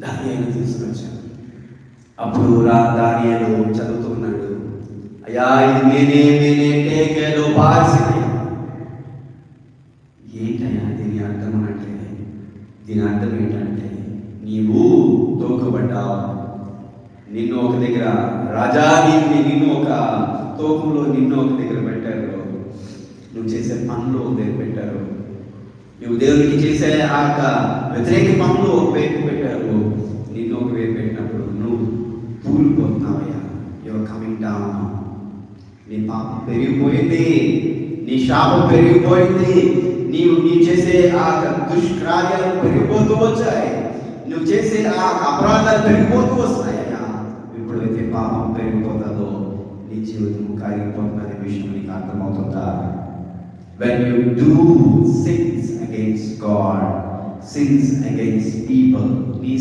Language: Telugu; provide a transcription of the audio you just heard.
దానియేలు తీసుకొచ్చాను. అప్పుడు దానియేలు చదువుతున్నాడు, అయ్యా ఇది మేనే టేకేలో పాసినయ్యా. ఏంటయ్యా దీని అర్థం అంటే, దీని అర్థం ఏంటంటే నీవు తోకబడ్డావు, నిన్ను ఒక దగ్గర రాజా నిన్ను ఒక తోకంలో నిన్ను ఒక దగ్గర పెట్టారు, నువ్వు చేసే పనులు ఒక దగ్గర పెట్టారు, నువ్వు దేవునికి చేసే ఆ వ్యతిరేక పనులు ఒకవైపు పెట్టారు, నిన్ను ఒకవైపు పెట్టినప్పుడు నువ్వు కూలిపోతున్నావయ్యా. Your coming down. నీ పాపం పెరిగిపోయింది, నీ శాపం పెరిగిపోయింది, నీ చేసే ఆ దుష్కార్యాలు పెరిగిపోతూ వచ్చాయి, నువ్వు చేసే ఆ అపరాధాలు పెరిగిపోతూ వస్తాయ్యా. ఎప్పుడైతే పాపం పెరిగిపోతుందో నీ జీవితం కారిపోతున్న విషయం నీకు అర్థమవుతుందా? When you do sins against God, sins against people,